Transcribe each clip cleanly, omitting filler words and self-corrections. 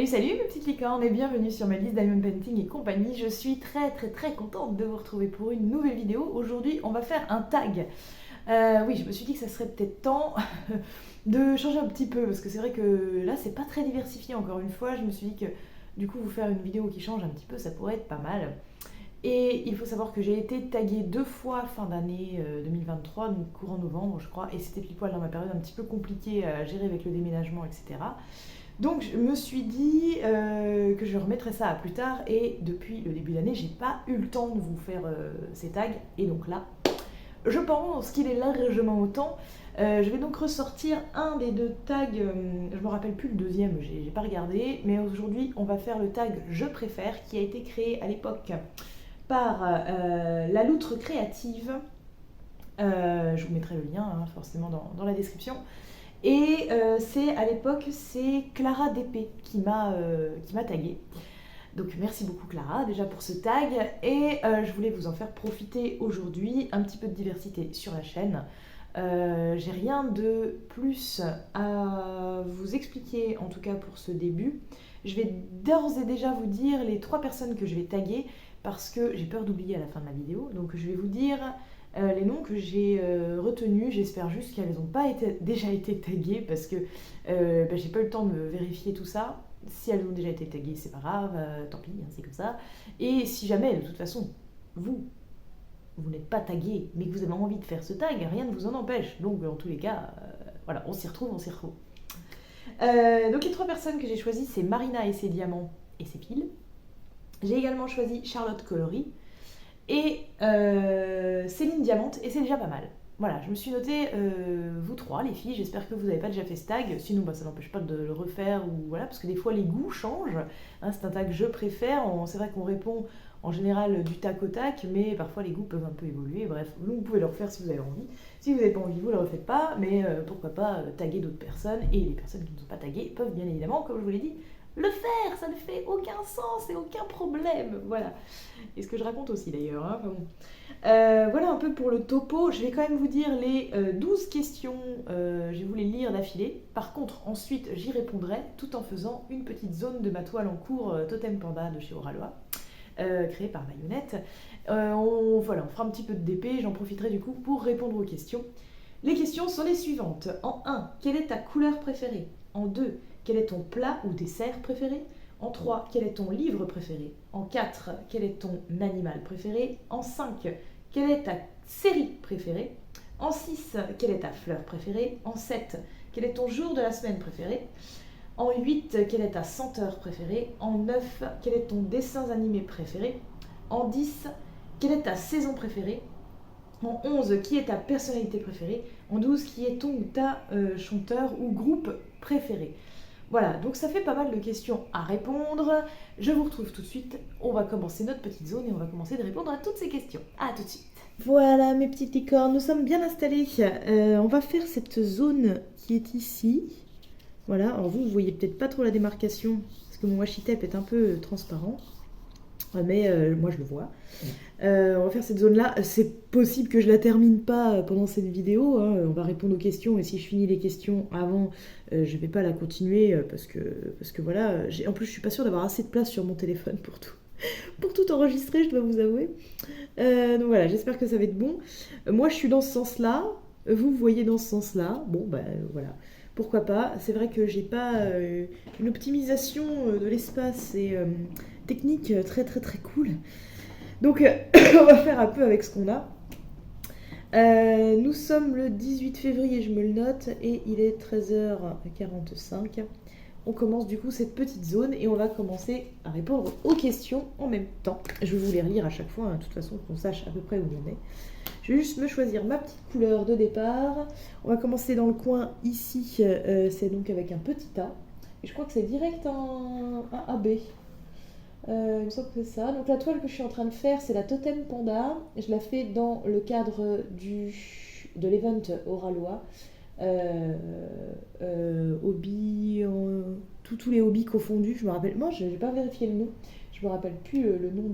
Salut mes petites licornes et bienvenue sur ma liste Diamond Painting et compagnie. Je suis très contente de vous retrouver pour une nouvelle vidéo. Aujourd'hui on va faire un tag. Oui, je me suis dit que ça serait peut-être temps de changer un petit peu parce que c'est vrai que là c'est pas très diversifié encore une fois. Je me suis dit que du coup vous faire une vidéo qui change un petit peu ça pourrait être pas mal. Et il faut savoir que j'ai été taguée 2 fois fin d'année 2023, donc courant novembre je crois, et c'était pile poil dans ma période un petit peu compliquée à gérer avec le déménagement, etc. Donc je me suis dit que je remettrais ça à plus tard, et depuis le début d'année, j'ai pas eu le temps de vous faire ces tags, et donc là, je pense qu'il est largement autant. Je vais donc ressortir un des deux tags, je me rappelle plus le deuxième, j'ai pas regardé, mais aujourd'hui on va faire le tag je préfère qui a été créé à l'époque par la loutre créative. Je vous mettrai le lien hein, forcément dans la description. Et à l'époque, c'est Clara DP qui m'a tagué. Donc merci beaucoup Clara déjà pour ce tag. Et je voulais vous en faire profiter aujourd'hui, un petit peu de diversité sur la chaîne. J'ai rien de plus à vous expliquer, en tout cas pour ce début. Je vais d'ores et déjà vous dire les 3 personnes que je vais taguer parce que j'ai peur d'oublier à la fin de la vidéo. Donc je vais vous dire les noms que j'ai retenus. J'espère juste qu'elles n'ont pas déjà été taguées parce que j'ai pas eu le temps de vérifier tout ça. Si elles ont déjà été taguées, c'est pas grave, tant pis, hein, c'est comme ça. Et si jamais, de toute façon, vous n'êtes pas tagué, mais que vous avez envie de faire ce tag, rien ne vous en empêche. Donc, en tous les cas, voilà, on s'y retrouve. Donc, les 3 personnes que j'ai choisies, c'est Marina et ses diamants et ses piles. J'ai également choisi Charlotte Coloris et Céline Diamante, et c'est déjà pas mal. Voilà, je me suis noté vous 3, les filles, j'espère que vous n'avez pas déjà fait ce tag, sinon ça n'empêche pas de le refaire, ou voilà, parce que des fois les goûts changent, hein, c'est un tag je préfère, c'est vrai qu'on répond en général du tac au tac, mais parfois les goûts peuvent un peu évoluer, bref, vous pouvez le refaire si vous avez envie, si vous n'avez pas envie, vous ne le refaites pas, mais pourquoi pas taguer d'autres personnes, et les personnes qui ne sont pas taguées peuvent bien évidemment, comme je vous l'ai dit, le faire, ça ne fait aucun sens et aucun problème, voilà. Et ce que je raconte aussi d'ailleurs. Hein, bon. Voilà un peu pour le topo. Je vais quand même vous dire les 12 questions, je vais vous les lire d'affilée. Par contre, ensuite, j'y répondrai tout en faisant une petite zone de ma toile en cours Totem Panda de chez Oralois, créée par Bayonnette. On fera un petit peu de DP, j'en profiterai du coup pour répondre aux questions. Les questions sont les suivantes. En 1, quelle est ta couleur préférée? En 2, quel est ton plat ou dessert préféré? En 3, quel est ton livre préféré? En 4, quel est ton animal préféré? En 5, quelle est ta série préférée? En 6, quelle est ta fleur préférée? En 7, quel est ton jour de la semaine préféré? En 8, quelle est ta senteur préférée? En 9, quel est ton dessin animé préféré? En 10, quelle est ta saison préférée? En 11, qui est ta personnalité préférée? En 12, qui est ton ou ta chanteur ou groupe préféré? Voilà, donc ça fait pas mal de questions à répondre. Je vous retrouve tout de suite. On va commencer notre petite zone et on va commencer de répondre à toutes ces questions. A tout de suite. Voilà mes petites licornes, nous sommes bien installés. On va faire cette zone qui est ici. Voilà, alors vous voyez peut-être pas trop la démarcation parce que mon washi tape est un peu transparent. Mais moi je le vois. On va faire cette zone là, c'est possible que je la termine pas pendant cette vidéo, hein. On va répondre aux questions et si je finis les questions avant, je vais pas la continuer parce que voilà, en plus je suis pas sûre d'avoir assez de place sur mon téléphone pour tout enregistrer, je dois vous avouer. Donc voilà, j'espère que ça va être bon. Moi je suis dans ce sens là, vous voyez dans ce sens là, bon bah voilà. Pourquoi pas, c'est vrai que j'ai pas une optimisation de l'espace et technique très cool. Donc on va faire un peu avec ce qu'on a. Nous sommes le 18 février, je me le note, et il est 13h45. On commence du coup cette petite zone et on va commencer à répondre aux questions en même temps. Je vais vous les relire à chaque fois, hein, de toute façon, qu'on sache à peu près où on est. Je vais juste me choisir ma petite couleur de départ. On va commencer dans le coin ici, c'est donc avec un petit A. Et je crois que c'est direct un AB. Il me semble que c'est ça. Donc la toile que je suis en train de faire, c'est la Totem Panda. Je la fais dans le cadre de l'event Oralois. Hobby, tous les hobbies confondus. Je me rappelle, moi je n'ai pas vérifié le nom. Je me rappelle plus le nom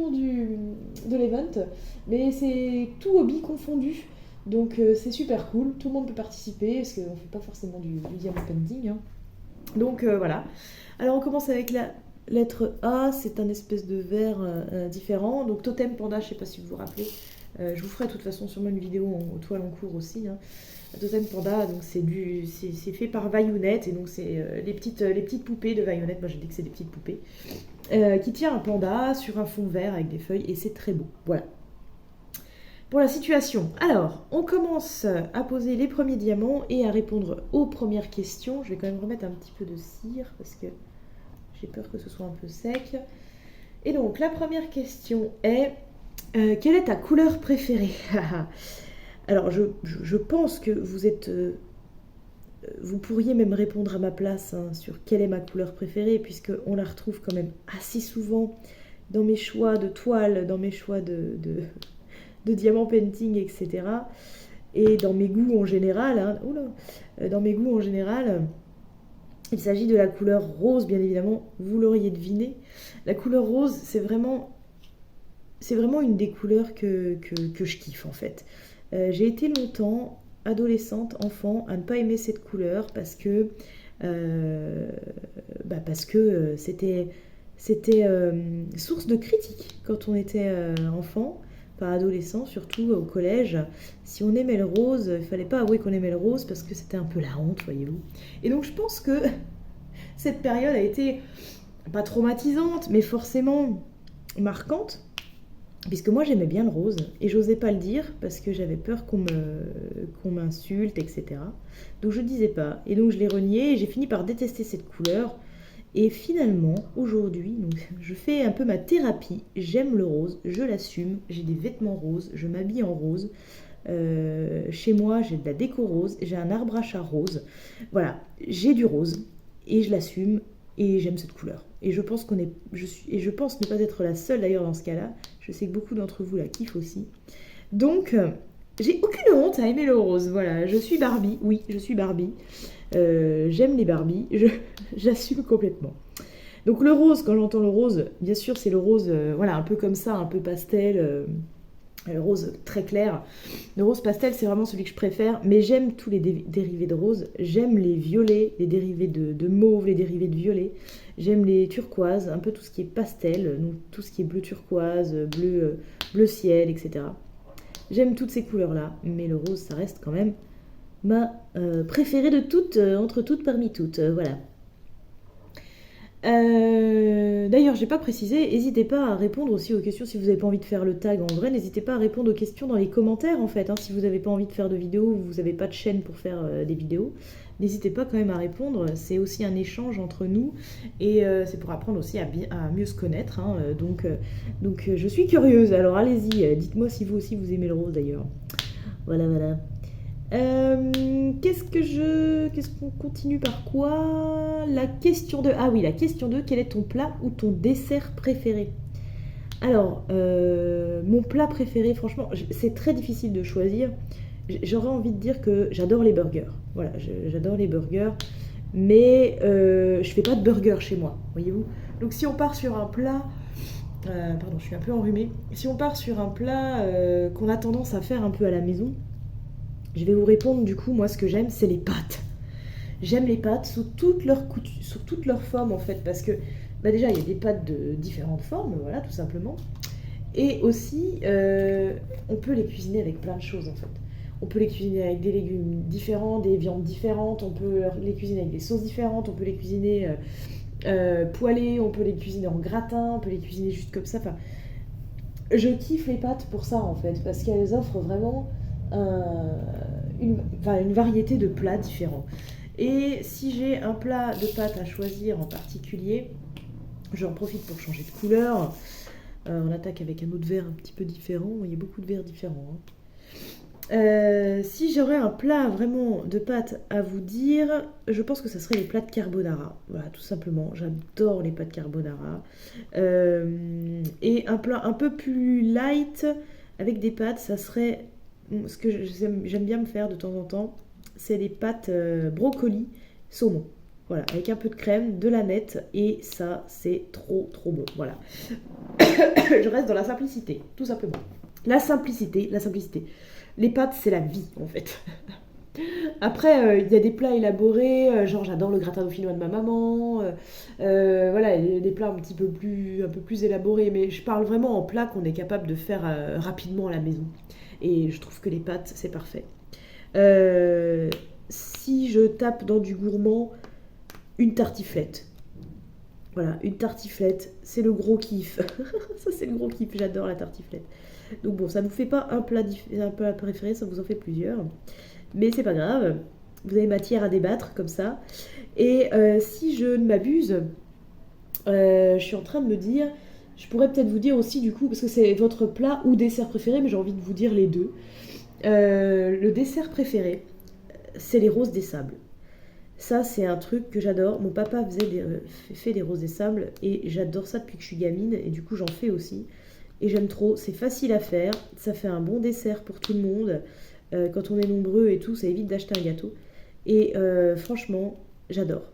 de l'event. Mais c'est tout hobby confondu. Donc c'est super cool. Tout le monde peut participer parce qu'on ne fait pas forcément du diamond painting. Hein. Donc voilà. Alors on commence avec la lettre A, c'est un espèce de vert différent. Donc Totem Panda, je ne sais pas si vous vous rappelez. Je vous ferai de toute façon sûrement une vidéo en toile en cours aussi. Hein. Totem Panda, donc c'est fait par Vaillunette, et donc c'est les petites poupées de Vaillunette. Moi j'ai dit que c'est des petites poupées. Qui tient un panda sur un fond vert avec des feuilles, et c'est très beau. Voilà. Pour la situation, alors, on commence à poser les premiers diamants et à répondre aux premières questions. Je vais quand même remettre un petit peu de cire parce que j'ai peur que ce soit un peu sec. Et donc, la première question est quelle est ta couleur préférée? Alors, je pense que vous êtes... vous pourriez même répondre à ma place hein, sur quelle est ma couleur préférée, puisqu'on la retrouve quand même assez souvent dans mes choix de toile, dans mes choix de diamant painting, etc. Et dans mes goûts en général, hein, dans mes goûts en général, il s'agit de la couleur rose, bien évidemment, vous l'auriez deviné. La couleur rose, c'est vraiment une des couleurs que je kiffe en fait. J'ai été longtemps, adolescente, enfant, à ne pas aimer cette couleur parce que c'était source de critiques quand on était enfant. Pas adolescent, surtout au collège. Si on aimait le rose, il fallait pas avouer qu'on aimait le rose parce que c'était un peu la honte, voyez-vous. Et donc je pense que cette période a été pas traumatisante, mais forcément marquante, puisque moi j'aimais bien le rose et j'osais pas le dire parce que j'avais peur qu'on m'insulte, etc. Donc je disais pas, et donc je l'ai renié et j'ai fini par détester cette couleur. Et finalement, aujourd'hui, je fais un peu ma thérapie. J'aime le rose, je l'assume. J'ai des vêtements roses, je m'habille en rose. Chez moi, j'ai de la déco rose, j'ai un arbre à chat rose. Voilà, j'ai du rose et je l'assume et j'aime cette couleur. Et je pense je pense ne pas être la seule d'ailleurs dans ce cas-là. Je sais que beaucoup d'entre vous la kiffent aussi. Donc, j'ai aucune honte à aimer le rose. Voilà, je suis Barbie. Oui, je suis Barbie. J'aime les Barbies, j'assume complètement. Donc le rose, quand j'entends le rose, bien sûr c'est le rose, voilà, un peu comme ça, un peu pastel, le rose très clair. Le rose pastel, c'est vraiment celui que je préfère, mais j'aime tous les dérivés de rose. J'aime les violets, les dérivés de mauve, les dérivés de violet. J'aime les turquoises, un peu tout ce qui est pastel, donc tout ce qui est bleu turquoise, bleu ciel, etc. J'aime toutes ces couleurs-là, mais le rose, ça reste quand même ma préférée de toutes, entre toutes, parmi toutes. Voilà. D'ailleurs, j'ai pas précisé, n'hésitez pas à répondre aussi aux questions si vous n'avez pas envie de faire le tag en vrai. N'hésitez pas à répondre aux questions dans les commentaires en fait. Hein, si vous n'avez pas envie de faire de vidéos ou vous n'avez pas de chaîne pour faire des vidéos, n'hésitez pas quand même à répondre. C'est aussi un échange entre nous et c'est pour apprendre aussi à mieux se connaître. Hein, donc je suis curieuse. Alors allez-y, dites-moi si vous aussi vous aimez le rose d'ailleurs. Voilà, voilà. Qu'est-ce qu'on continue par quoi? La question 2. Ah oui, la question 2. Quel est ton plat ou ton dessert préféré? Alors, mon plat préféré, franchement, c'est très difficile de choisir. J'aurais envie de dire que j'adore les burgers. Voilà, j'adore les burgers. Mais je fais pas de burgers chez moi, voyez-vous. Donc si on part sur un plat... pardon, je suis un peu enrhumée. Si on part sur un plat qu'on a tendance à faire un peu à la maison... Je vais vous répondre du coup, moi ce que j'aime c'est les pâtes. J'aime les pâtes sous toutes leurs formes en fait, parce que déjà il y a des pâtes de différentes formes, voilà tout simplement. Et aussi on peut les cuisiner avec plein de choses en fait. On peut les cuisiner avec des légumes différents, des viandes différentes, on peut les cuisiner avec des sauces différentes, on peut les cuisiner poêlées, on peut les cuisiner en gratin, on peut les cuisiner juste comme ça. Enfin, je kiffe les pâtes pour ça en fait, parce qu'elles offrent vraiment... une variété de plats différents. Et si j'ai un plat de pâtes à choisir en particulier, j'en profite pour changer de couleur. On attaque avec un autre vert un petit peu différent. Il y a beaucoup de verts différents. Hein. Si j'aurais un plat vraiment de pâtes à vous dire, je pense que ça serait les plats de carbonara. Voilà, tout simplement. J'adore les pâtes carbonara. Et un plat un peu plus light avec des pâtes, ça serait... Ce que j'aime bien me faire de temps en temps, c'est les pâtes brocoli saumon. Voilà, avec un peu de crème, de la nette, et ça, c'est trop trop bon. Voilà. Je reste dans la simplicité, tout simplement. La simplicité. Les pâtes, c'est la vie, en fait. Après, il y a des plats élaborés, genre j'adore le gratin dauphinois de ma maman. Voilà, il y a des plats un peu plus élaborés, mais je parle vraiment en plats qu'on est capable de faire rapidement à la maison. Et je trouve que les pâtes, c'est parfait. Euh, Si je tape dans du gourmand, une tartiflette. Voilà, une tartiflette, c'est le gros kiff. Ça, c'est le gros kiff, j'adore la tartiflette. Donc bon, ça vous fait pas un plat préféré, ça vous en fait plusieurs. Mais c'est pas grave, vous avez matière à débattre comme ça. Et si je ne m'abuse, je suis en train de me dire, je pourrais peut-être vous dire aussi du coup, parce que c'est votre plat ou dessert préféré, mais j'ai envie de vous dire les deux. Le dessert préféré, c'est les roses des sables. Ça, c'est un truc que j'adore. Mon papa fait des roses des sables et j'adore ça depuis que je suis gamine et du coup j'en fais aussi. Et j'aime trop, c'est facile à faire, ça fait un bon dessert pour tout le monde. Quand on est nombreux et tout, ça évite d'acheter un gâteau. Et franchement, j'adore.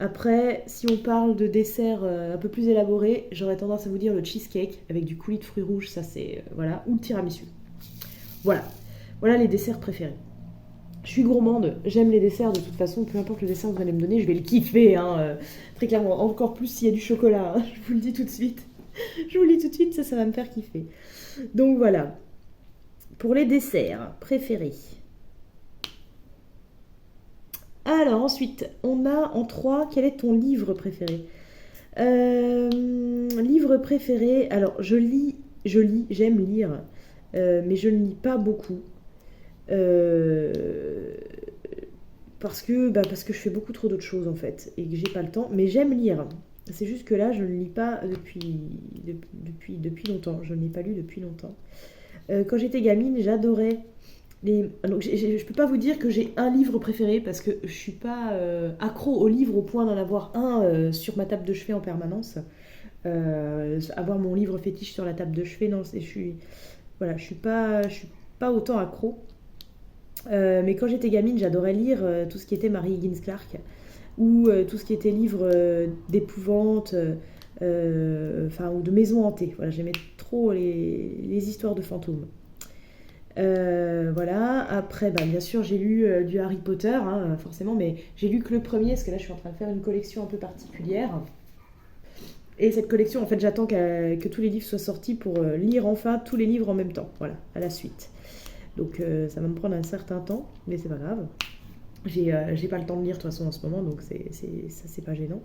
Après, si on parle de dessert un peu plus élaboré, j'aurais tendance à vous dire le cheesecake avec du coulis de fruits rouges, ça c'est voilà, ou le tiramisu. Voilà, voilà les desserts préférés. Je suis gourmande, j'aime les desserts de toute façon, peu importe le dessert que vous allez me donner, je vais le kiffer, hein, très clairement. Encore plus s'il y a du chocolat, hein, je vous le dis tout de suite. Je vous le dis tout de suite, ça va me faire kiffer. Donc voilà, pour les desserts préférés. Alors ensuite, on a en 3, quel est ton livre préféré? Livre préféré, alors je lis, j'aime lire, mais je ne lis pas beaucoup. Euh, parce que je fais beaucoup trop d'autres choses en fait et que j'ai pas le temps. Mais j'aime lire. C'est juste que là, je ne lis pas depuis longtemps. Je ne l'ai pas lu depuis longtemps. Quand j'étais gamine, j'adorais les. Donc, je peux pas vous dire que j'ai un livre préféré parce que je suis pas accro au livre au point d'en avoir un sur ma table de chevet en permanence. Avoir mon livre fétiche sur la table de chevet, non, voilà, je suis pas autant accro. Mais quand j'étais gamine, j'adorais lire tout ce qui était Mary Higgins Clark ou tout ce qui était livre d'épouvante, enfin, ou de maisons hantées. Voilà, j'aimais trop les histoires de fantômes. Voilà, après, bah, bien sûr, j'ai lu du Harry Potter, hein, forcément, mais j'ai lu que le premier, parce que là, je suis en train de faire une collection un peu particulière. Et cette collection, en fait, j'attends que tous les livres soient sortis pour lire enfin tous les livres en même temps, voilà, à la suite. Donc ça va me prendre un certain temps, mais c'est pas grave. J'ai pas le temps de lire de toute façon en ce moment, donc ça c'est pas gênant.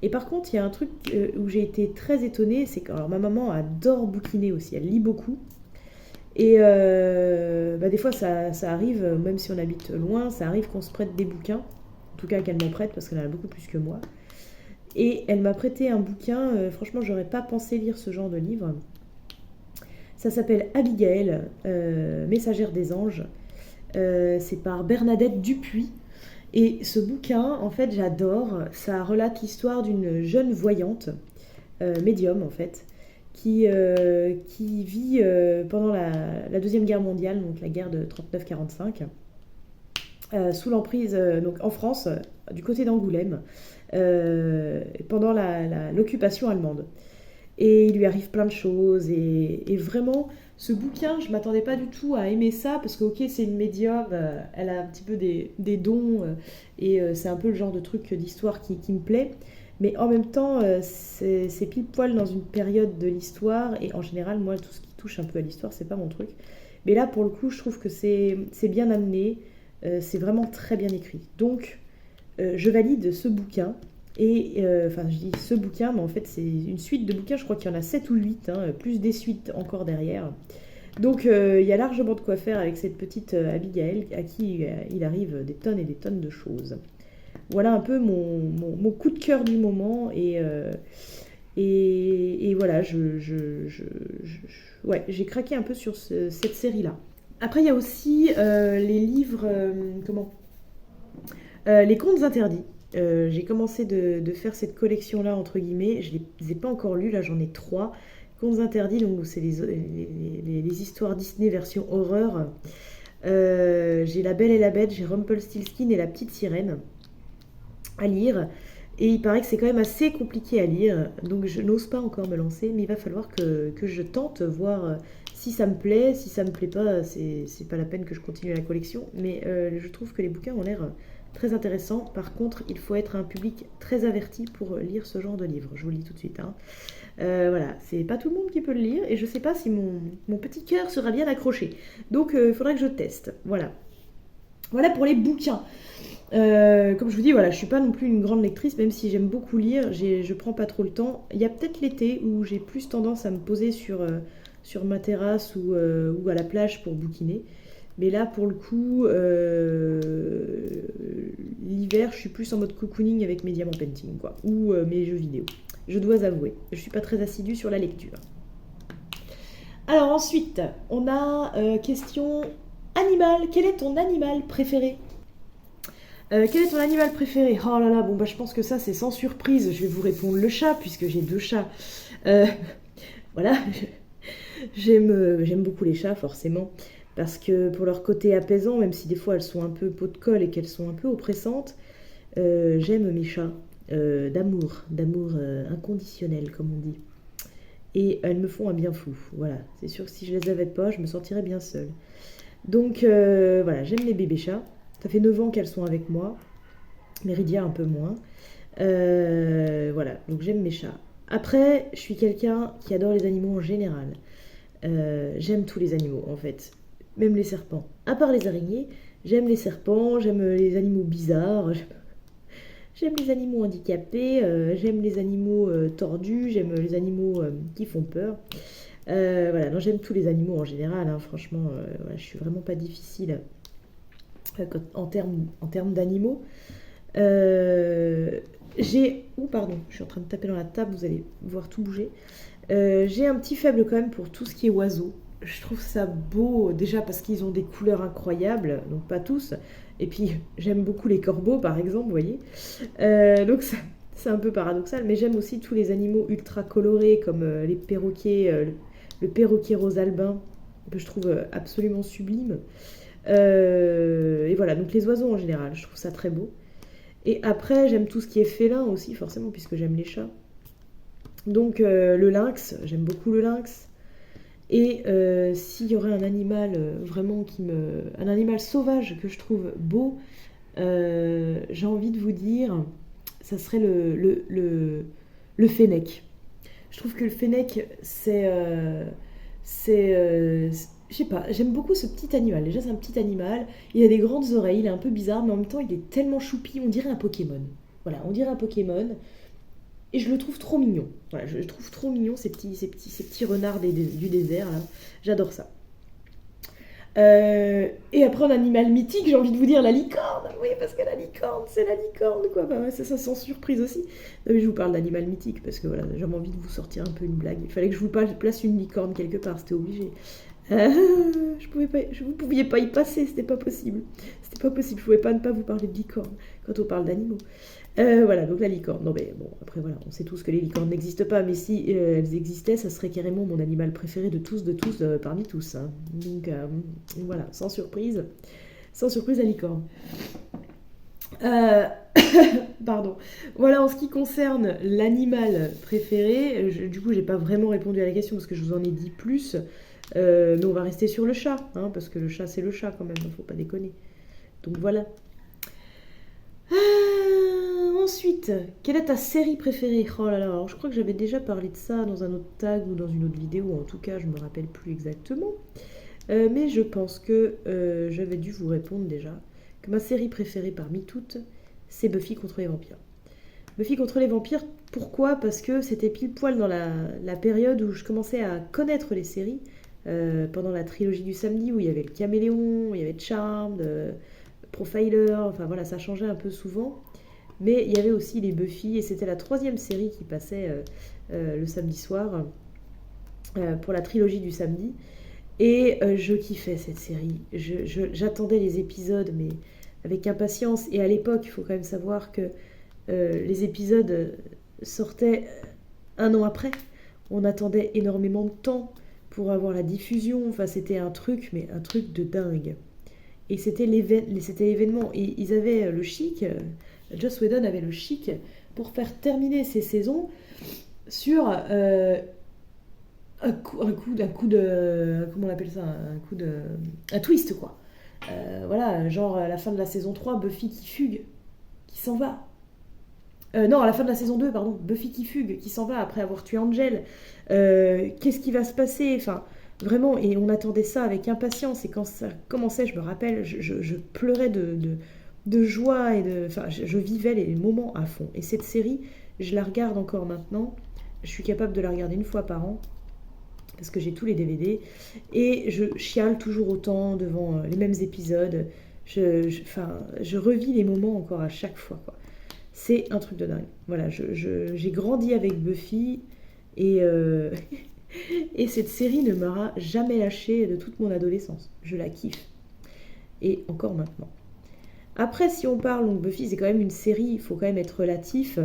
Et par contre, il y a un truc où j'ai été très étonnée, c'est que alors, ma maman adore bouquiner aussi, elle lit beaucoup. Et bah, des fois ça arrive, même si on habite loin, ça arrive qu'on se prête des bouquins. En tout cas qu'elle m'en prête parce qu'elle en a beaucoup plus que moi. Et elle m'a prêté un bouquin, franchement j'aurais pas pensé lire ce genre de livre. Ça s'appelle Abigail, messagère des anges. C'est par Bernadette Dupuis. Et ce bouquin, en fait, j'adore. Ça relate l'histoire d'une jeune voyante, médium en fait, qui vit pendant la Deuxième Guerre mondiale, donc la guerre de 39-45, sous l'emprise, donc en France, du côté d'Angoulême, pendant l'occupation allemande. Et il lui arrive plein de choses. Et vraiment, ce bouquin, je m'attendais pas du tout à aimer ça, parce que ok, c'est une médium, elle a un petit peu des dons, et c'est un peu le genre de truc d'histoire qui me plaît. Mais en même temps, c'est pile poil dans une période de l'histoire, et en général, moi, tout ce qui touche un peu à l'histoire, c'est pas mon truc. Mais là, pour le coup, je trouve que c'est bien amené, c'est vraiment très bien écrit. Donc, je valide ce bouquin. Et enfin, je dis ce bouquin, mais en fait, c'est une suite de bouquins. Je crois qu'il y en a 7 ou 8, hein, plus des suites encore derrière. Donc, il y a largement de quoi faire avec cette petite Abigail, à qui il arrive des tonnes et des tonnes de choses. Voilà un peu mon coup de cœur du moment. Et voilà, ouais, j'ai craqué un peu sur cette série-là. Après, il y a aussi les livres, comment les contes interdits. J'ai commencé de faire cette collection-là, entre guillemets. Je ne les ai pas encore lus, là j'en ai 3. Contes interdits, donc c'est les histoires Disney version horreur. J'ai La Belle et la Bête, j'ai Rumpelstiltskin et La Petite Sirène à lire. Et il paraît que c'est quand même assez compliqué à lire, donc je n'ose pas encore me lancer, mais il va falloir que je tente, voir si ça me plaît, si ça me plaît pas, c'est pas la peine que je continue la collection. Mais je trouve que les bouquins ont l'air très intéressants. Par contre, il faut être un public très averti pour lire ce genre de livre. Je vous le dis tout de suite. Hein. Voilà, c'est pas tout le monde qui peut le lire et je sais pas si mon petit cœur sera bien accroché. Donc il faudra que je teste. Voilà. Voilà pour les bouquins. Comme je vous dis, voilà, je suis pas non plus une grande lectrice, même si j'aime beaucoup lire, je prends pas trop le temps. Il y a peut-être l'été où j'ai plus tendance à me poser sur ma terrasse ou à la plage pour bouquiner. Mais là, pour le coup, l'hiver, je suis plus en mode cocooning avec mes diamant painting, quoi, ou mes jeux vidéo. Je dois avouer, je suis pas très assidue sur la lecture. Alors ensuite, on a question animal. Quel est ton animal préféré? Quel est ton animal préféré? Oh là là, bon bah je pense que ça c'est sans surprise. Je vais vous répondre le chat puisque j'ai 2 chats. Voilà, j'aime beaucoup les chats forcément parce que pour leur côté apaisant, même si des fois elles sont un peu pot de colle et qu'elles sont un peu oppressantes, j'aime mes chats d'amour inconditionnel comme on dit. Et elles me font un bien fou. Voilà, c'est sûr que si je les avais pas, je me sentirais bien seule. Donc voilà, j'aime les bébés chats. Ça fait 9 ans qu'elles sont avec moi. Méridia un peu moins. Voilà, donc j'aime mes chats. Après, je suis quelqu'un qui adore les animaux en général. J'aime tous les animaux en fait. Même les serpents. À part les araignées, j'aime les serpents, j'aime les animaux bizarres. J'aime les animaux handicapés, j'aime les animaux tordus, j'aime les animaux qui font peur. Voilà, non, j'aime tous les animaux en général, hein, franchement, voilà, je suis vraiment pas difficile en termes d'animaux. Pardon, je suis en train de taper dans la table, vous allez voir tout bouger. J'ai un petit faible quand même pour tout ce qui est oiseaux. Je trouve ça beau, déjà parce qu'ils ont des couleurs incroyables, donc pas tous. Et puis j'aime beaucoup les corbeaux par exemple, vous voyez. Donc c'est un peu paradoxal, mais j'aime aussi tous les animaux ultra colorés comme les perroquets, le perroquet rose albin, que je trouve absolument sublime. Et voilà, donc les oiseaux en général, je trouve ça très beau. Et après, j'aime tout ce qui est félin aussi, forcément, puisque j'aime les chats. Donc le lynx, j'aime beaucoup le lynx. Et s'il y aurait un animal vraiment un animal sauvage que je trouve beau, j'ai envie de vous dire, ça serait le fennec. Je trouve que le fennec, je sais pas, j'aime beaucoup ce petit animal. Déjà, c'est un petit animal. Il a des grandes oreilles, il est un peu bizarre, mais en même temps, il est tellement choupi, on dirait un Pokémon. Voilà, on dirait un Pokémon. Et je le trouve trop mignon. Voilà, je le trouve trop mignon, ces petits renards du désert, là. J'adore ça. Et après, un animal mythique, j'ai envie de vous dire la licorne. Oui, parce que la licorne, c'est la licorne, quoi. Bah, ouais, c'est ça sans surprise aussi. Non, mais je vous parle d'animal mythique parce que voilà, j'avais envie de vous sortir un peu une blague. Il fallait que je vous place une licorne quelque part, c'était obligé. Vous pouviez pas y passer, c'était pas possible. C'était pas possible, je pouvais pas ne pas vous parler de licorne quand on parle d'animaux. Voilà, donc la licorne. Non mais bon, après voilà, on sait tous que les licornes n'existent pas, mais si elles existaient, ça serait carrément mon animal préféré de tous, parmi tous. Hein. Donc voilà, sans surprise la licorne. Pardon. Voilà, en ce qui concerne l'animal préféré, du coup, j'ai pas vraiment répondu à la question parce que je vous en ai dit plus. Mais on va rester sur le chat, hein, parce que le chat, c'est le chat quand même, faut pas déconner. Donc voilà. Ensuite, quelle est ta série préférée? Oh là là, alors je crois que j'avais déjà parlé de ça dans un autre tag ou dans une autre vidéo, en tout cas, je me rappelle plus exactement. Mais je pense que j'avais dû vous répondre déjà que ma série préférée parmi toutes, c'est Buffy contre les vampires. Buffy contre les vampires, pourquoi? Parce que c'était pile poil dans la période où je commençais à connaître les séries, pendant la trilogie du samedi où il y avait le Caméléon, il y avait Charmed, Profiler, enfin voilà, ça changeait un peu souvent. Mais il y avait aussi les Buffy et c'était la 3e série qui passait le samedi soir pour la trilogie du samedi. Et je kiffais cette série. J'attendais les épisodes, mais avec impatience. Et à l'époque, il faut quand même savoir que les épisodes sortaient un an après. On attendait énormément de temps pour avoir la diffusion. Enfin, c'était un truc de dingue. Et c'était l'événement. Et ils avaient le chic, Joss Whedon avait le chic pour faire terminer ses saisons sur comment on appelle ça, un twist quoi. Voilà, genre à la fin de la saison 3, Buffy qui fugue, qui s'en va. Non, à la fin de la saison 2, pardon, Buffy qui fugue, qui s'en va après avoir tué Angel. Qu'est-ce qui va se passer? Enfin, vraiment, et on attendait ça avec impatience. Et quand ça commençait, je me rappelle, je pleurais de joie et enfin, je vivais les moments à fond. Et cette série, je la regarde encore maintenant. Je suis capable de la regarder une fois par an parce que j'ai tous les DVD et je chiale toujours autant devant les mêmes épisodes. Enfin, je revis les moments encore à chaque fois, quoi. C'est un truc de dingue. Voilà, j'ai grandi avec Buffy et, et cette série ne m'aura jamais lâché de toute mon adolescence. Je la kiffe. Et encore maintenant. Après, si on parle, donc Buffy, c'est quand même une série, il faut quand même être relatif.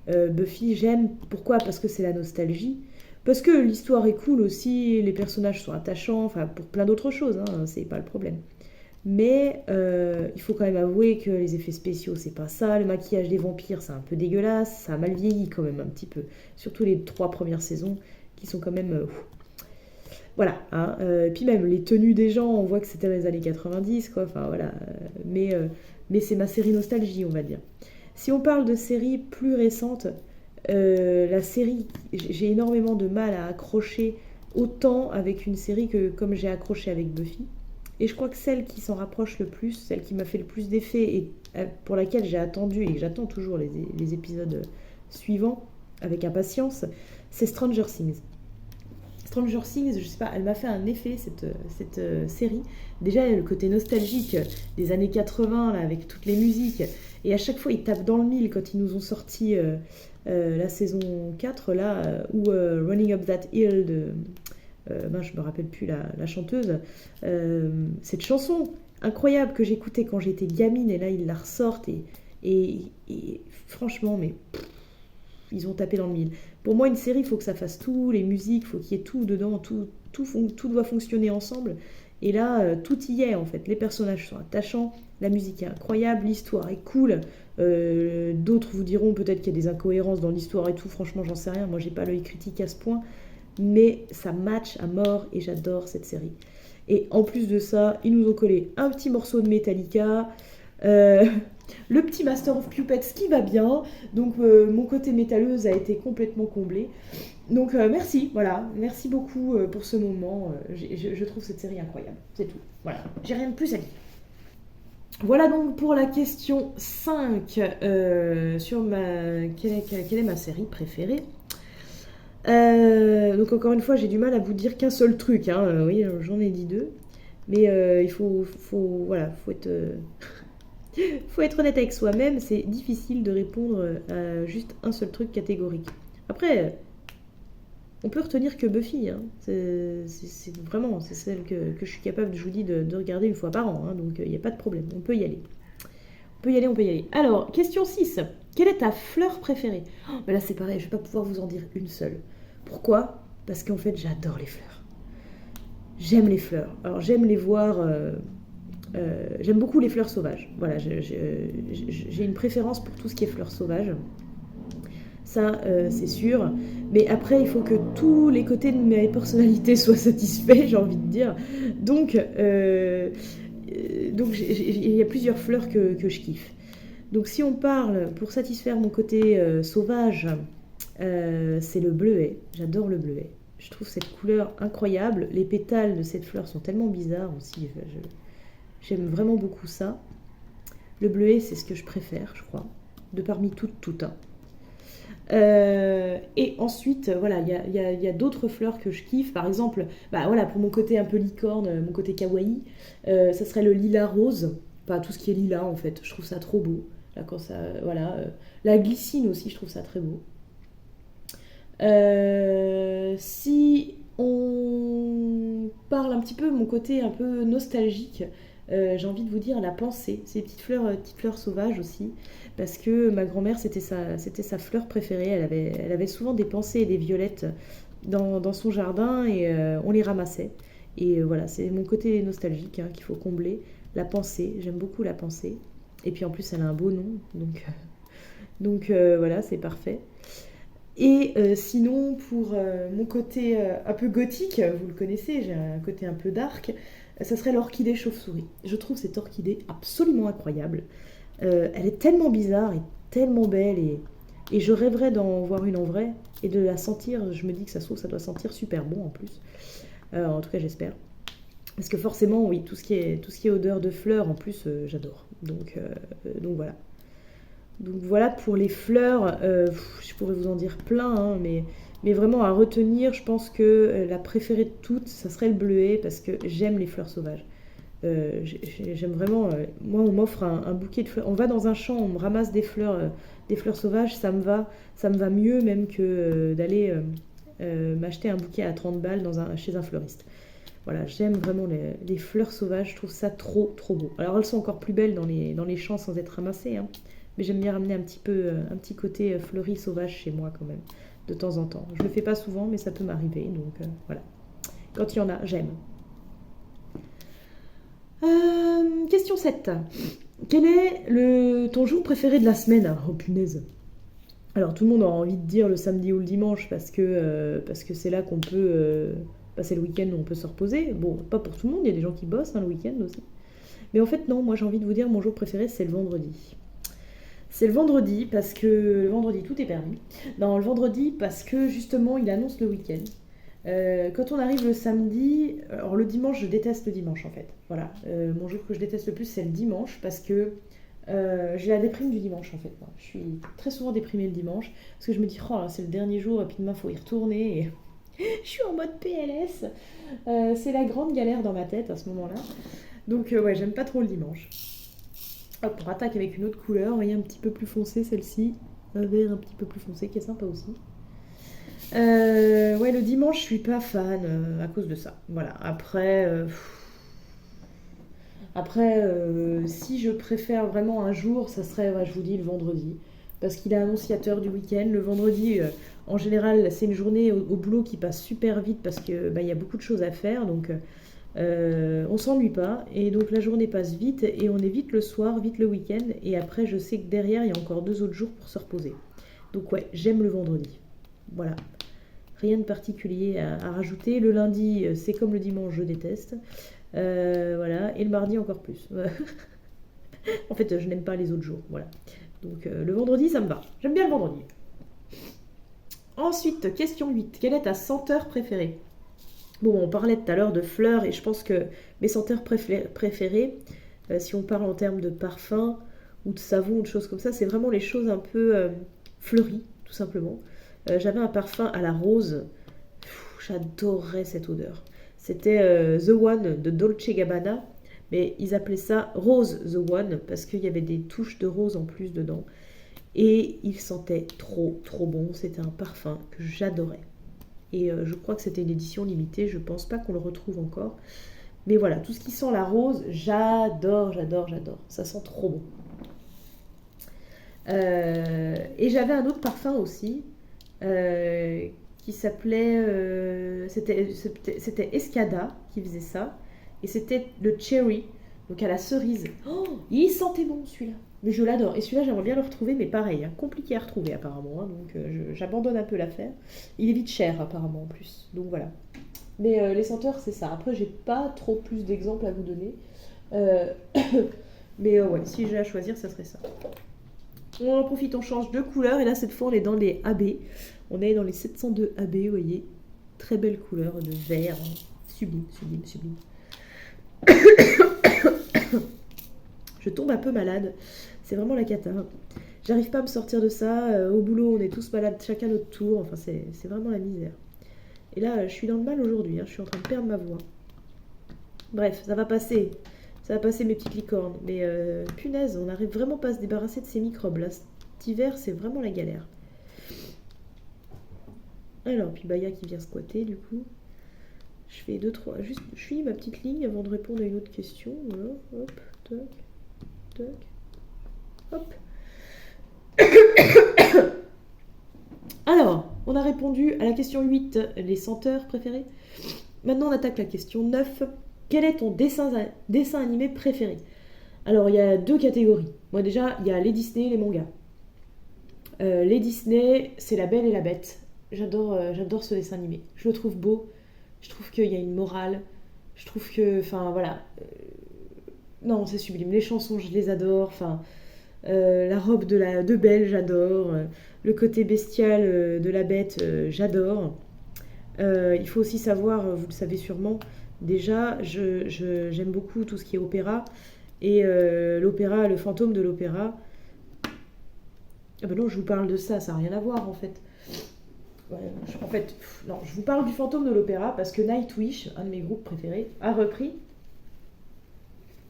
Buffy, j'aime. Pourquoi? Parce que c'est la nostalgie. Parce que l'histoire est cool aussi, les personnages sont attachants, enfin pour plein d'autres choses, hein, c'est pas le problème. Mais il faut quand même avouer que les effets spéciaux, c'est pas ça. Le maquillage des vampires, c'est un peu dégueulasse. Ça a mal vieilli quand même un petit peu. Surtout les 3 premières saisons qui sont quand même... voilà. Hein. Et puis même les tenues des gens, on voit que c'était dans les années 90, quoi. Enfin voilà. Mais c'est ma série nostalgie, on va dire. Si on parle de séries plus récentes, la série, j'ai énormément de mal à accrocher autant avec une série que comme j'ai accroché avec Buffy. Et je crois que celle qui s'en rapproche le plus, celle qui m'a fait le plus d'effet et pour laquelle j'ai attendu et que j'attends toujours les épisodes suivants avec impatience, c'est Stranger Things. Stranger Things, je sais pas, elle m'a fait un effet cette série. Déjà, le côté nostalgique des années 80 là, avec toutes les musiques. Et à chaque fois, ils tapent dans le mille quand ils nous ont sorti la saison 4 là, ou Running Up That Hill de je me rappelle plus la chanteuse, cette chanson incroyable que j'écoutais quand j'étais gamine et là ils la ressortent et franchement mais ils ont tapé dans le mille. Pour moi une série il faut que ça fasse tout, les musiques, il faut qu'il y ait tout dedans, tout doit fonctionner ensemble et là tout y est en fait, les personnages sont attachants, la musique est incroyable, l'histoire est cool, d'autres vous diront peut-être qu'il y a des incohérences dans l'histoire et tout, franchement j'en sais rien, moi j'ai pas l'œil critique à ce point, mais ça match à mort et j'adore cette série. Et en plus de ça, ils nous ont collé un petit morceau de Metallica, euh, le petit Master of Puppets qui va bien, donc mon côté métalleuse a été complètement comblé. Donc merci, voilà, merci beaucoup pour ce moment, je trouve cette série incroyable, c'est tout, voilà, j'ai rien de plus à dire. Voilà donc pour la question 5 sur quelle est ma série préférée. Donc encore une fois, j'ai du mal à vous dire qu'un seul truc. Hein. Oui, j'en ai dit 2. Mais il voilà, faut être honnête avec soi-même. C'est difficile de répondre à juste un seul truc catégorique. Après, on peut retenir que Buffy. Hein. C'est celle que je suis capable, je vous dis, de regarder une fois par an. Hein. Donc il n'y a pas de problème. On peut y aller. On peut y aller. Alors, question 6. Quelle est ta fleur préférée? Ben là, c'est pareil, je ne vais pas pouvoir vous en dire une seule. Pourquoi? Parce qu'en fait, j'adore les fleurs. J'aime les fleurs. Alors, j'aime les voir... j'aime beaucoup les fleurs sauvages. Voilà, j'ai une préférence pour tout ce qui est fleurs sauvages. Ça, c'est sûr. Mais après, il faut que tous les côtés de mes personnalités soient satisfaits, j'ai envie de dire. Donc il y a plusieurs fleurs que je kiffe. Donc si on parle, pour satisfaire mon côté sauvage, c'est le bleuet. J'adore le bleuet. Je trouve cette couleur incroyable. Les pétales de cette fleur sont tellement bizarres aussi. J'aime vraiment beaucoup ça. Le bleuet, c'est ce que je préfère, je crois. De parmi toutes. Hein. Et ensuite, voilà, il y a d'autres fleurs que je kiffe. Par exemple, bah, voilà, pour mon côté un peu licorne, mon côté kawaii, ça serait le lilas rose. Enfin, tout ce qui est lilas, en fait. Je trouve ça trop beau. Là, quand ça, voilà, la glycine aussi, je trouve ça très beau. Si on parle un petit peu de mon côté un peu nostalgique, j'ai envie de vous dire la pensée, ces petites fleurs sauvages aussi, parce que ma grand-mère c'était sa fleur préférée, elle avait souvent des pensées et des violettes dans son jardin et on les ramassait. Et voilà, c'est mon côté nostalgique hein, qu'il faut combler, la pensée, j'aime beaucoup la pensée. Et puis en plus elle a un beau nom, donc voilà, c'est parfait. Et sinon, pour mon côté un peu gothique, vous le connaissez, j'ai un côté un peu dark, ça serait l'orchidée chauve-souris. Je trouve cette orchidée absolument incroyable. Elle est tellement bizarre et tellement belle et je rêverais d'en voir une en vrai et de la sentir. Je me dis que ça se trouve, ça doit sentir super bon en plus. En tout cas, j'espère. Parce que forcément, oui, tout ce qui est odeur de fleurs, en plus, j'adore. Donc voilà. Donc voilà pour les fleurs. Je pourrais vous en dire plein, hein, mais vraiment à retenir, je pense que la préférée de toutes, ça serait le bleuet parce que j'aime les fleurs sauvages. J'aime vraiment. Moi, on m'offre un bouquet de fleurs. On va dans un champ, on me ramasse des fleurs sauvages, ça me va mieux même que d'aller m'acheter un bouquet à 30 balles chez un fleuriste. Voilà, j'aime vraiment les fleurs sauvages, je trouve ça trop trop beau. Alors elles sont encore plus belles dans les champs sans être ramassées, hein, mais j'aime bien ramener un petit côté fleuri sauvage chez moi quand même, de temps en temps. Je le fais pas souvent, mais ça peut m'arriver, donc voilà. Quand il y en a, j'aime. Question 7. Quel est ton jour préféré de la semaine? Oh punaise. Alors tout le monde a envie de dire le samedi ou le dimanche parce que c'est là qu'on peut passer le week-end où on peut se reposer. Bon, pas pour tout le monde, il y a des gens qui bossent le week-end aussi. Mais en fait non, moi j'ai envie de vous dire mon jour préféré c'est le vendredi. C'est le vendredi parce que le vendredi tout est permis. Non, le vendredi parce que justement il annonce le week-end. Quand on arrive le samedi, alors le dimanche, je déteste le dimanche en fait. Voilà, mon jour que je déteste le plus, c'est le dimanche parce que j'ai la déprime du dimanche en fait. Moi. Je suis très souvent déprimée le dimanche parce que je me dis, oh là, c'est le dernier jour et puis demain, il faut y retourner. Et je suis en mode PLS. C'est la grande galère dans ma tête à ce moment-là. Donc, ouais, j'aime pas trop le dimanche. Hop, on attaque avec une autre couleur, vous voyez, un petit peu plus foncé celle-ci. Un vert un petit peu plus foncé qui est sympa aussi. Ouais, le dimanche, je suis pas fan à cause de ça. Voilà. Après, si je préfère vraiment un jour, ça serait, ouais, je vous dis, le vendredi. Parce qu'il est annonciateur du week-end. Le vendredi, en général, c'est une journée au boulot qui passe super vite parce que bah, y a beaucoup de choses à faire. Donc, on s'ennuie pas. Et donc, la journée passe vite et on est vite le soir, vite le week-end. Et après, je sais que derrière, il y a encore 2 autres jours pour se reposer. Donc, ouais, j'aime le vendredi. Voilà. Rien de particulier à rajouter. Le lundi, c'est comme le dimanche, je déteste. Voilà. Et le mardi, encore plus. En fait, je n'aime pas les autres jours. Voilà. Donc, le vendredi, ça me va. J'aime bien le vendredi. Ensuite, question 8. Quelle est ta senteur préférée? Bon, on parlait tout à l'heure de fleurs et je pense que mes senteurs préférées, si on parle en termes de parfum ou de savon ou de choses comme ça, c'est vraiment les choses un peu fleuries, tout simplement. J'avais un parfum à la rose. J'adorais cette odeur. C'était The One de Dolce Gabbana, mais ils appelaient ça Rose The One parce qu'il y avait des touches de rose en plus dedans. Et il sentait trop trop bon. C'était un parfum que j'adorais. Et je crois que c'était une édition limitée. Je pense pas qu'on le retrouve encore. Mais voilà, tout ce qui sent la rose, j'adore, j'adore, j'adore. Ça sent trop bon. Et j'avais un autre parfum aussi qui s'appelait c'était Escada qui faisait ça et c'était le cherry, donc à la cerise. Oh, il sentait bon celui-là, mais je l'adore. Et celui-là j'aimerais bien le retrouver, mais pareil, hein, compliqué à retrouver apparemment, hein, donc j'abandonne un peu l'affaire. Il est vite cher apparemment en plus, donc voilà. Mais les senteurs c'est ça. Après j'ai pas trop plus d'exemples à vous donner, mais ouais, si j'ai à choisir ça serait ça. On en profite, on change de couleur et là cette fois on est dans les AB. On est dans les 702 AB, vous voyez. Très belle couleur de vert. Sublime, sublime, sublime. Je tombe un peu malade. C'est vraiment la cata. J'arrive pas à me sortir de ça. Au boulot, on est tous malades, chacun notre tour. Enfin, c'est vraiment la misère. Et là, je suis dans le mal aujourd'hui. Hein. Je suis en train de perdre ma voix. Bref, ça va passer. Ça va passer mes petites licornes. Mais punaise, on n'arrive vraiment pas à se débarrasser de ces microbes. Là, cet hiver, c'est vraiment la galère. Alors, puis Baya qui vient squatter, du coup. Je fais 2-3... Juste, je finis ma petite ligne avant de répondre à une autre question. Voilà, hop, tac, tac, hop. Alors, on a répondu à la question 8, les senteurs préférées. Maintenant, on attaque la question 9. Quel est ton dessin animé préféré? Alors, il y a 2 catégories. Moi, déjà, il y a les Disney et les mangas. Les Disney, c'est La Belle et la Bête. J'adore ce dessin animé. Je le trouve beau, je trouve qu'il y a une morale, je trouve que, enfin voilà, non, c'est sublime. Les chansons, je les adore. Enfin, la robe de Belle, j'adore. Le côté bestial de la Bête, j'adore. Il faut aussi savoir, vous le savez sûrement, déjà, j'aime beaucoup tout ce qui est opéra. Et l'opéra, le fantôme de l'opéra. Ah ben non, je vous parle de ça, ça n'a rien à voir en fait. Ouais, en fait, non, je vous parle du fantôme de l'opéra parce que Nightwish, un de mes groupes préférés, a repris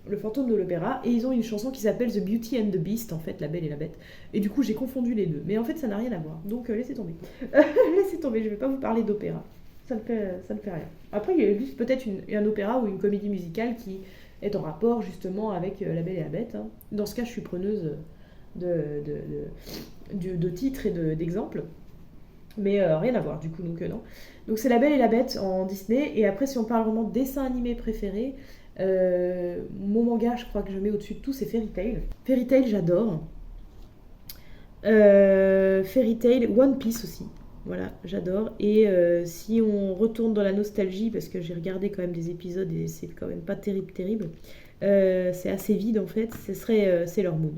le fantôme de l'opéra et ils ont une chanson qui s'appelle The Beauty and the Beast, en fait, La Belle et la Bête. Et du coup, j'ai confondu les deux. Mais en fait, ça n'a rien à voir. Donc, laissez tomber. Laissez tomber, je ne vais pas vous parler d'opéra. Ça ne fait rien. Après, il y a juste peut-être un opéra ou une comédie musicale qui est en rapport justement avec La Belle et la Bête, hein. Dans ce cas, je suis preneuse de titres et d'exemples. Mais rien à voir du coup, donc non. Donc c'est La Belle et la Bête en Disney. Et après, si on parle vraiment de dessin animé préféré, mon manga, je crois que je mets au-dessus de tout, c'est Fairy Tail. Fairy Tail, j'adore. Fairy Tail, One Piece aussi. Voilà, j'adore. Et si on retourne dans la nostalgie, parce que j'ai regardé quand même des épisodes et c'est quand même pas terrible, terrible, c'est assez vide en fait, ce serait Sailor Moon.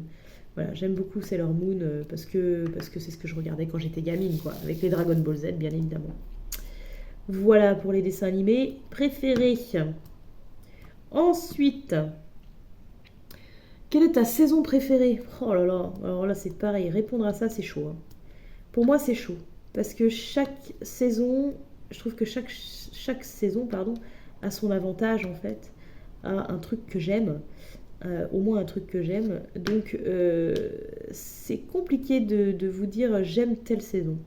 Voilà, j'aime beaucoup Sailor Moon parce que c'est ce que je regardais quand j'étais gamine, quoi, avec les Dragon Ball Z, bien évidemment. Voilà pour les dessins animés préférés. Ensuite, quelle est ta saison préférée? Oh là là, alors là c'est pareil, répondre à ça c'est chaud, hein. Pour moi c'est chaud, parce que chaque saison, je trouve que chaque saison, pardon, a son avantage en fait, a un truc que j'aime. Au moins un truc que j'aime. Donc c'est compliqué de vous dire j'aime telle saison.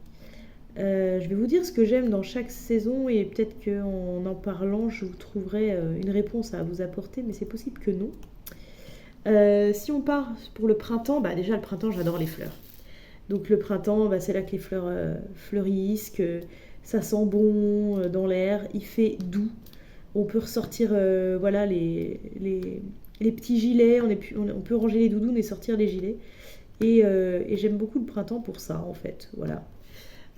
Je vais vous dire ce que j'aime dans chaque saison et peut-être qu'en en parlant je vous trouverai une réponse à vous apporter, mais c'est possible que non. Si on part pour le printemps, bah déjà le printemps j'adore les fleurs. Donc le printemps, bah, c'est là que les fleurs fleurissent, que ça sent bon dans l'air, il fait doux. On peut ressortir voilà, les petits gilets, on peut ranger les doudounes et sortir les gilets. Et j'aime beaucoup le printemps pour ça, en fait. Voilà.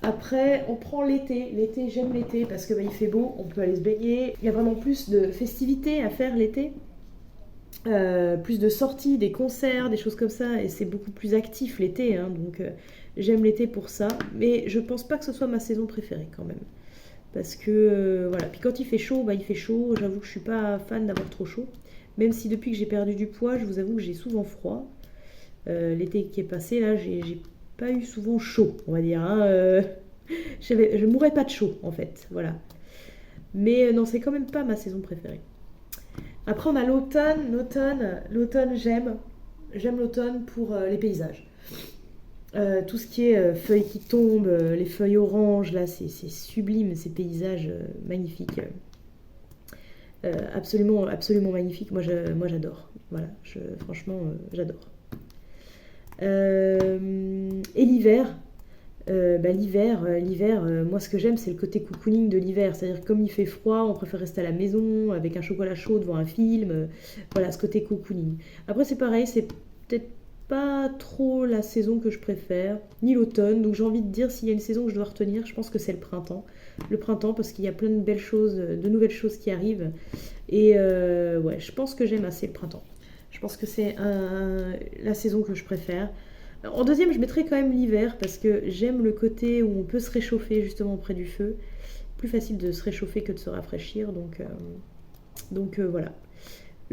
Après, on prend l'été. L'été, j'aime l'été parce que bah, il fait beau, on peut aller se baigner. Il y a vraiment plus de festivités à faire l'été. Plus de sorties, des concerts, des choses comme ça. Et c'est beaucoup plus actif l'été, hein, donc j'aime l'été pour ça. Mais je pense pas que ce soit ma saison préférée quand même. Parce que voilà, puis quand il fait chaud, bah il fait chaud. J'avoue que je suis pas fan d'avoir trop chaud. Même si depuis que j'ai perdu du poids, je vous avoue que j'ai souvent froid. L'été qui est passé, là, j'ai pas eu souvent chaud, on va dire, hein. Je mourrais pas de chaud, en fait, voilà. Mais non, c'est quand même pas ma saison préférée. Après, on a l'automne. L'automne, j'aime l'automne pour les paysages. Tout ce qui est feuilles qui tombent, les feuilles oranges, là, c'est sublime, ces paysages magnifiques. Absolument, absolument magnifique. Moi, j'adore. Voilà, franchement, j'adore. Et l'hiver, moi, ce que j'aime, c'est le côté cocooning de l'hiver. C'est-à-dire que comme il fait froid, on préfère rester à la maison avec un chocolat chaud devant un film. Voilà, ce côté cocooning. Après, c'est pareil, c'est peut-être pas trop la saison que je préfère, ni l'automne. Donc j'ai envie de dire, s'il y a une saison que je dois retenir, je pense que c'est le printemps. Le printemps, parce qu'il y a plein de belles choses, de nouvelles choses qui arrivent. Et ouais, je pense que j'aime assez le printemps. Je pense que c'est la saison que je préfère. En deuxième, je mettrais quand même l'hiver, parce que j'aime le côté où on peut se réchauffer justement près du feu. Plus facile de se réchauffer que de se rafraîchir, donc voilà.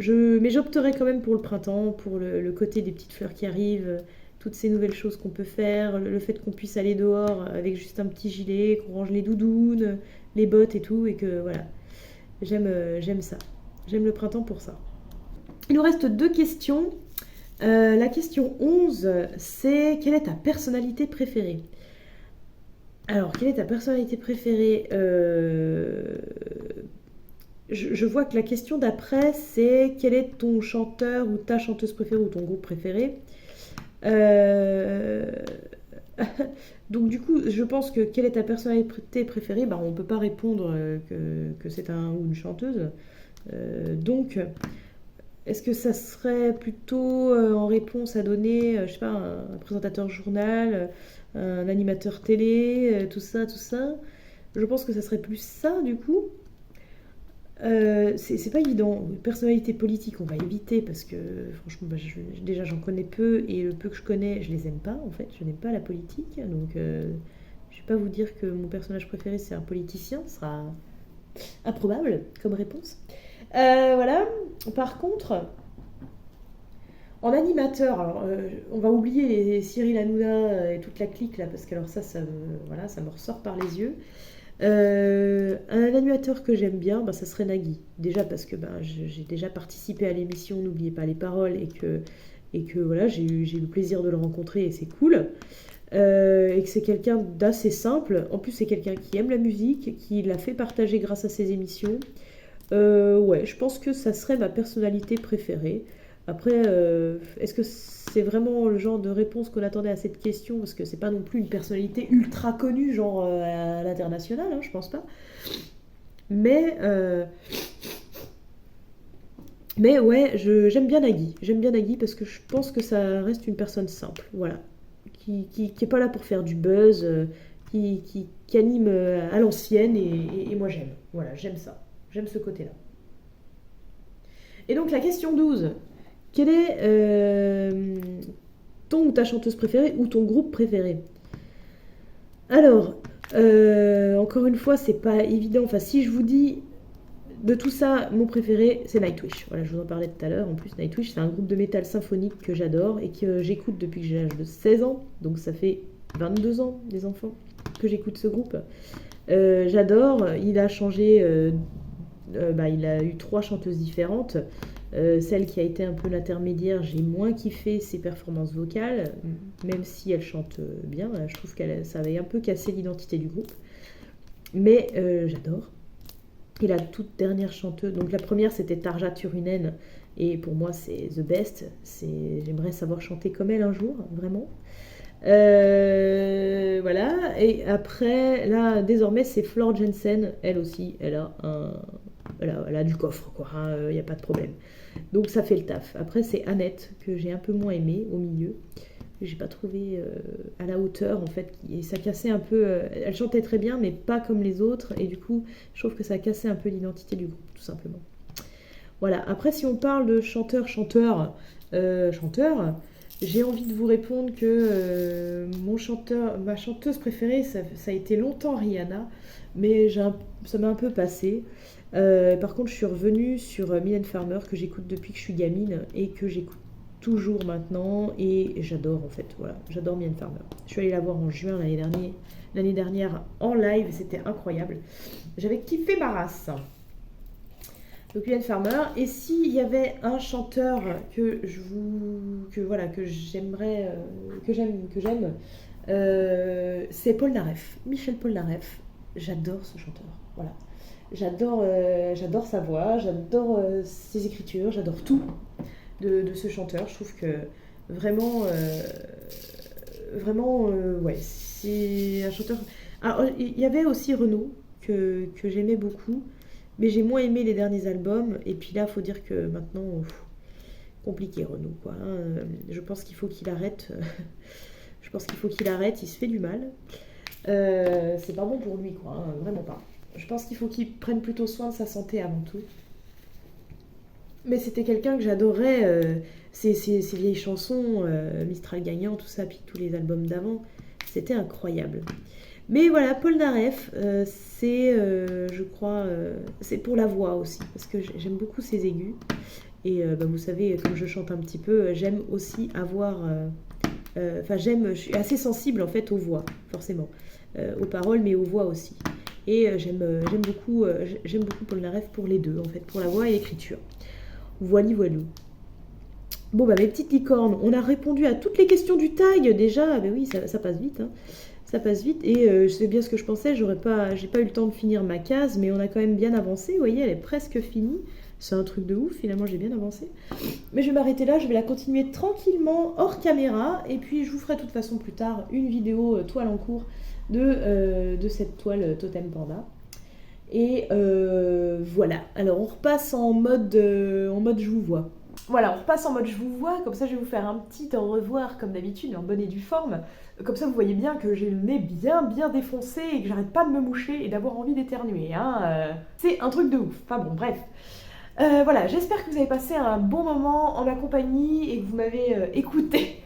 Mais j'opterais quand même pour le printemps, pour le côté des petites fleurs qui arrivent, toutes ces nouvelles choses qu'on peut faire, le fait qu'on puisse aller dehors avec juste un petit gilet, qu'on range les doudounes, les bottes et tout, et que voilà, j'aime ça. J'aime le printemps pour ça. Il nous reste 2 questions. La question 11, c'est quelle est ta personnalité préférée? Alors, quelle est ta personnalité préférée? Je vois que la question d'après, c'est quel est ton chanteur ou ta chanteuse préférée ou ton groupe préféré? Euh, Donc du coup, je pense que quelle est ta personnalité préférée? Bah, on ne peut pas répondre que c'est un ou une chanteuse. Donc, Est-ce que ça serait plutôt en réponse à donner, je sais pas, un présentateur journal, un animateur télé, tout ça, tout ça? Je pense que ça serait plus ça, du coup. C'est pas évident. Personnalité politique, on va éviter parce que franchement, bah, déjà j'en connais peu et le peu que je connais, je les aime pas en fait. Je n'aime pas la politique, donc je vais pas vous dire que mon personnage préféré c'est un politicien, ce sera improbable comme réponse. Voilà. Par contre, en animateur, alors, on va oublier les Cyril Hanouna et toute la clique là parce que alors voilà, ça me ressort par les yeux. Un animateur que j'aime bien, bah, ça serait Nagui. Déjà parce que bah, j'ai déjà participé à l'émission N'oubliez pas les paroles et que voilà, j'ai eu le plaisir de le rencontrer et c'est cool. Et que c'est quelqu'un d'assez simple. En plus, c'est quelqu'un qui aime la musique, qui l'a fait partager grâce à ses émissions. Ouais, je pense que ça serait ma personnalité préférée. Après, est-ce que c'est vraiment le genre de réponse qu'on attendait à cette question? Parce que c'est pas non plus une personnalité ultra connue, genre à l'international, hein, je pense pas. Mais, euh, mais ouais, j'aime bien Nagui. J'aime bien Nagui parce que je pense que ça reste une personne simple, voilà. Qui est pas là pour faire du buzz, qui anime à l'ancienne et moi j'aime. Voilà, j'aime ça. J'aime ce côté-là. Et donc la question 12. Quel est ton ou ta chanteuse préférée ou ton groupe préféré? Alors, encore une fois, c'est pas évident. Enfin, si je vous dis de tout ça, mon préféré, c'est Nightwish. Voilà, je vous en parlais tout à l'heure. En plus, Nightwish, c'est un groupe de métal symphonique que j'adore et que j'écoute depuis que j'ai l'âge de 16 ans. Donc ça fait 22 ans, les enfants, que j'écoute ce groupe. J'adore. Il a changé. Bah, il a eu 3 chanteuses différentes. Celle qui a été un peu l'intermédiaire, j'ai moins kiffé ses performances vocales, même si elle chante bien. Je trouve que ça avait un peu cassé l'identité du groupe. Mais j'adore. Et la toute dernière chanteuse, donc la première c'était Tarja Turunen, et pour moi c'est the best. J'aimerais savoir chanter comme elle un jour, vraiment. Voilà, et après, là, désormais, c'est Floor Jensen. Elle aussi, elle a du coffre, quoi. Il n'y a pas de problème. Donc ça fait le taf. Après, c'est Annette, que j'ai un peu moins aimée au milieu. J'ai pas trouvé à la hauteur, en fait. Et ça cassait un peu. Elle chantait très bien, mais pas comme les autres. Et du coup, je trouve que ça cassait un peu l'identité du groupe, tout simplement. Voilà. Après, si on parle de chanteur, j'ai envie de vous répondre que ma chanteuse préférée, ça a été longtemps Rihanna, mais ça m'a un peu passé. Par contre, je suis revenue sur Mylène Farmer, que j'écoute depuis que je suis gamine et que j'écoute toujours maintenant, et j'adore en fait. Voilà, j'adore Mylène Farmer. Je suis allée la voir en juin l'année dernière en live, et c'était incroyable. J'avais kiffé ma race. Donc Mylène Farmer. Et s'il y avait un chanteur que j'aimerais, que j'aime, c'est Paul Naref, Michel Paul Naref. J'adore ce chanteur. Voilà. J'adore sa voix, j'adore ses écritures, j'adore tout de ce chanteur. Je trouve que vraiment, ouais, c'est un chanteur. Alors, il y avait aussi Renaud que j'aimais beaucoup, mais j'ai moins aimé les derniers albums. Et puis là, faut dire que maintenant, compliqué Renaud, quoi. Je pense qu'il faut qu'il arrête. Je pense qu'il faut qu'il arrête. Il se fait du mal. C'est pas bon pour lui, quoi. Vraiment pas. Je pense qu'il faut qu'il prenne plutôt soin de sa santé avant tout. Mais c'était quelqu'un que j'adorais, ses vieilles chansons, Mistral gagnant, tout ça, puis tous les albums d'avant. C'était incroyable. Mais voilà, Paul Naref, je crois, c'est pour la voix aussi, parce que j'aime beaucoup ses aigus. Et bah, vous savez, comme je chante un petit peu, j'aime aussi avoir... Enfin, je suis assez sensible en fait aux voix, forcément. Aux paroles, mais aux voix aussi. Et j'aime beaucoup Paul Naref pour les deux, en fait, pour la voix et l'écriture. Voilou. Bon, bah, mes petites licornes, on a répondu à toutes les questions du tag déjà. Ben oui, ça passe vite, hein. Ça passe vite. Et c'est bien ce que je pensais, j'ai pas eu le temps de finir ma case, mais on a quand même bien avancé. Vous voyez, elle est presque finie. C'est un truc de ouf, finalement, j'ai bien avancé. Mais je vais m'arrêter là, je vais la continuer tranquillement, hors caméra. Et puis, je vous ferai de toute façon plus tard une vidéo toile en cours de cette toile Totem Panda. Et voilà. Alors, on repasse en mode je vous vois. Voilà, on repasse en mode je vous vois, comme ça je vais vous faire un petit au revoir comme d'habitude, en bonne et due forme. Comme ça vous voyez bien que j'ai le nez bien défoncé et que j'arrête pas de me moucher et d'avoir envie d'éternuer. Hein. C'est un truc de ouf. Enfin bon, bref. Voilà, j'espère que vous avez passé un bon moment en ma compagnie et que vous m'avez écouté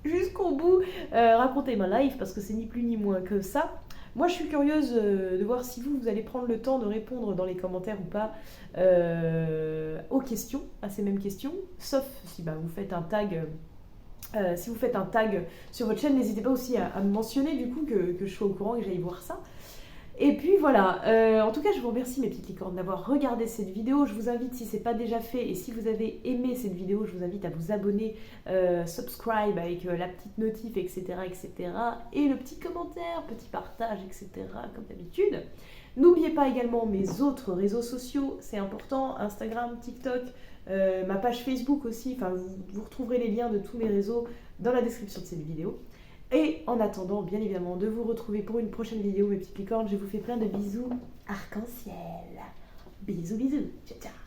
jusqu'au bout raconter ma life parce que c'est ni plus ni moins que ça. Moi, je suis curieuse de voir si vous allez prendre le temps de répondre dans les commentaires ou pas aux questions, à ces mêmes questions, sauf si vous faites un tag. Si vous faites un tag sur votre chaîne, n'hésitez pas aussi à me mentionner du coup que je sois au courant et que j'aille voir ça. Et puis voilà, en tout cas je vous remercie mes petites licornes d'avoir regardé cette vidéo. Je vous invite, si ce n'est pas déjà fait et si vous avez aimé cette vidéo, je vous invite à vous abonner, subscribe avec la petite notif, etc., et le petit commentaire, petit partage, etc., comme d'habitude. N'oubliez pas également mes autres réseaux sociaux, c'est important, Instagram, TikTok, ma page Facebook aussi, enfin vous retrouverez les liens de tous mes réseaux dans la description de cette vidéo. Et en attendant, bien évidemment, de vous retrouver pour une prochaine vidéo, mes petites licornes, je vous fais plein de bisous arc-en-ciel. Bisous, bisous. Ciao, ciao.